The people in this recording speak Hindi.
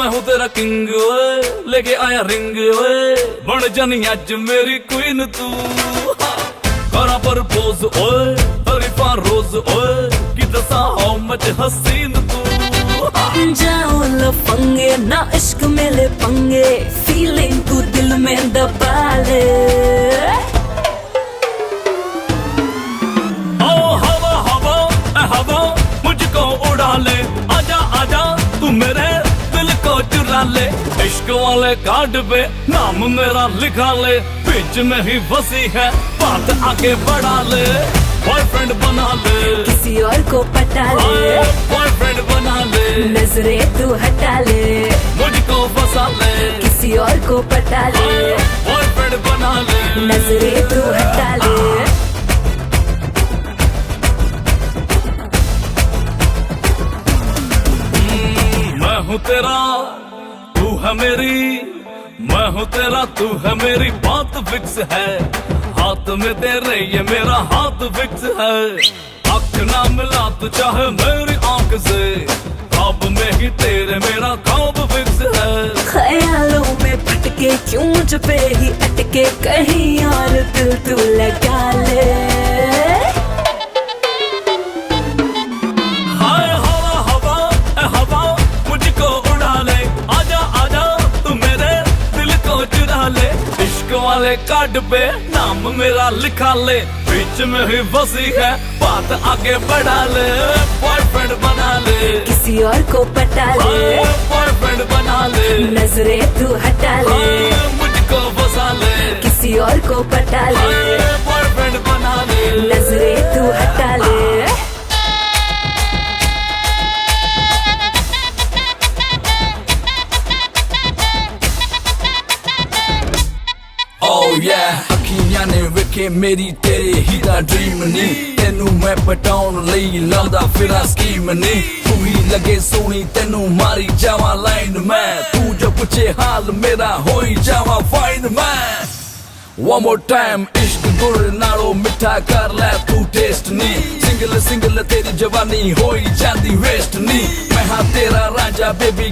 मैं हूँ तेरा किंग ओए, लेके आया रिंग ओए, बन जानी अज मेरी क्वीन तू। करा पर पोज ओए, तरीफा रोज ओए, कि दसा हाउ मच हसीन तू। जाओ लफंगे ना इश्क में ले पंगे, फीलिंग तू दिल में दबा ले। ओ हवा हवा ए हवा मुझको उड़ा ले, आजा आजा तू मेरे दिल को चुरा ले। इश्क वाले कार्ड पे नाम मेरा लिखा ले, बीच में ही फंसी है बात आगे बढ़ा ले। बॉयफ्रेंड बना ले, किसी और को पटा ले, बॉयफ्रेंड बना ले, नजरें तू हटा ले, मुझको फंसा ले। किसी और को पटा ले, बॉयफ्रेंड बना ले, नजरें तू हटा ले। मैं हूँ तेरा तू है मेरी, मैं हूँ तेरा तू है मेरी, बात फिक्स है। हाथ में तेरे ये मेरा हाथ फिक्स है। आँख ना मिला तू चाहे मेरी आँख से, ख्वाब में ही तेरे मेरा ख्वाब फिक्स है। ख्यालों में भटके क्यों मुझ पे ही अटके, कहीं और दिल तू लगा ले। हाय हवा हवा ए हवा मुझको उड़ा ले, आजा आजा तू मेरे दिल को चुरा ले। इश्क वाले कार्ड पे नाम मेरा लिखा ले, बीच में ही फंसी है बात आगे बढ़ा ले। बॉयफ्रेंड बना ले, किसी और को पटा ले, बॉयफ्रेंड बना ले, नजरें तू हटा ले, मुझको फंसा ले। किसी और को पटा ले, बॉयफ्रेंड बना ले, नजरें तू हटा ले। Oh yeah, अखियां ने वेखे मेरी तेरे ही दा ड्रीम नी, तेनू मैं पटाउन लई लांदा फिरा स्कीम नी। तू ही लगे सोनी तेनू मारी जावा लाइन मैं, तू जो पूछे हाल मेरा होई जावा फाइन मैं। One more time, इश्क गुर नालो मिठा कर ले तू टेस्ट नी, सिंगल सिंगल तेरी जवानी होई जांदी वेस्ट नी। मैं हाँ तेरा राजा बेबी